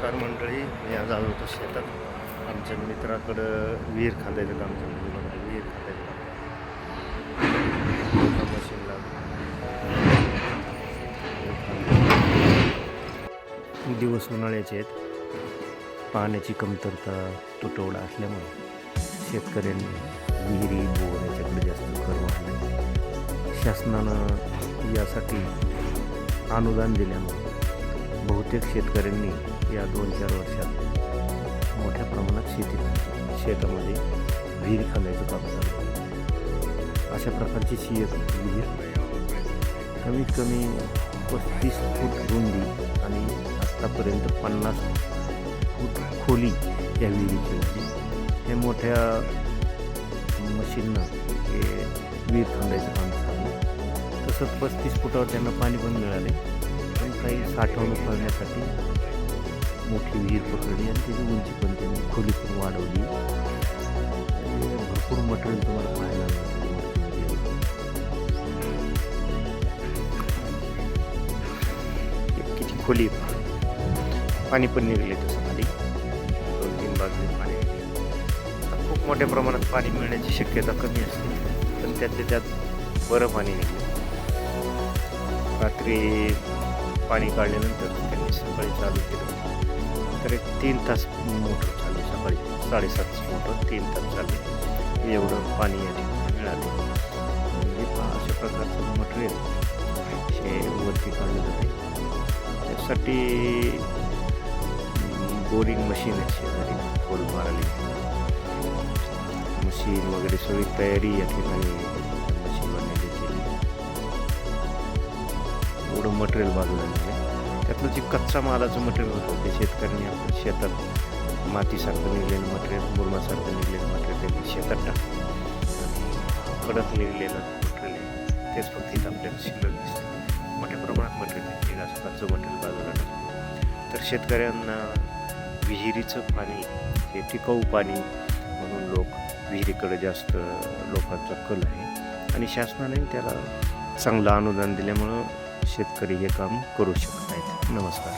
नमस्कार मंडळी. मी आज आलो होतो शेतात. आमच्या मित्राकडं विहीर खांदायचं काम चालू आहे. बघा, विहीर खांदायचं काम मशीन लागून. दिवस उन्हाळ्याचे आहेत. पाण्याची कमतरता तुटवडा असल्यामुळे शेतकऱ्यांनी विहिरी बोर याच्याकडे जास्त कल वाढला. शासनानं यासाठी अनुदान दिल्यामुळे बहुतेक शेतकऱ्यांनी या 2-4 वर्षात मोठ्या प्रमाणात शेतामध्ये विहीर खांदायचं काम चालू आहे. अशा प्रकारची विहीर कमीत कमी 35 फूट रुंदी आणि आत्तापर्यंत 50 फूट खोली या विहिरीची होती. हे मोठ्या मशीननं हे विहीर खांदायचं काम चालू. तसंच 35 फुटावर त्यांना पाणी पण मिळाले. पण काही साठवणूक करण्यासाठी मोठी विहीर पकडली आणि त्याची उंची पण त्यांनी खोली पण वाढवली. भरपूर मटेरियल तुम्हाला पाहायला मिळतं. किती खोली पाणी पण निघले तसं खाली 2-3 बाजूने पाणी. खूप मोठ्या प्रमाणात पाणी मिळण्याची शक्यता कमी असते, पण त्यातल्या त्यात बरं पाणी निघलं. रात्री पाणी काढल्यानंतर त्यांनी सकाळी चालू केलं तर एक 3 तास मोटर चालली. सकाळी 7:30 मोटर 3 तास चालली. एवढं पाणी या ठिकाणी मिळालं. म्हणजे अशा प्रकारचं मटेरियल हे वरती काढलं जाते. त्यासाठी बोरिंग मशीन आहे शेजारी खोल मारायला. मशीन वगैरे सगळी तयारी या ठिकाणी मशीन बनवली केली. एवढं मटेरियल बाजूला निघालं. त्यातलं जे कच्चा मालाचं मटेरियल होतं ते शेतकऱ्यांनी आपल्या शेतात मातीसारखं निघलेलं मटेरियल, मुरमासारखं निघलेलं मटेरियल त्यांनी शेतात टाकलं. आणि कडक निघलेलं मटेरियल तेच फक्त इथं आपल्याला शिल्लक दिसतं. मोठ्या प्रमाणात मटेरियल निघेल असं कच्चं मटेरियल बाजूला टाकलं. तर शेतकऱ्यांना विहिरीचं पाणी हे टिकाऊ पाणी म्हणून विहिरीकडे जास्त लोकांचा कल आहे. आणि शासनाने त्याला चांगलं अनुदान दिल्यामुळं शेतकरी हे काम करू शकत आहेत. नमस्कार.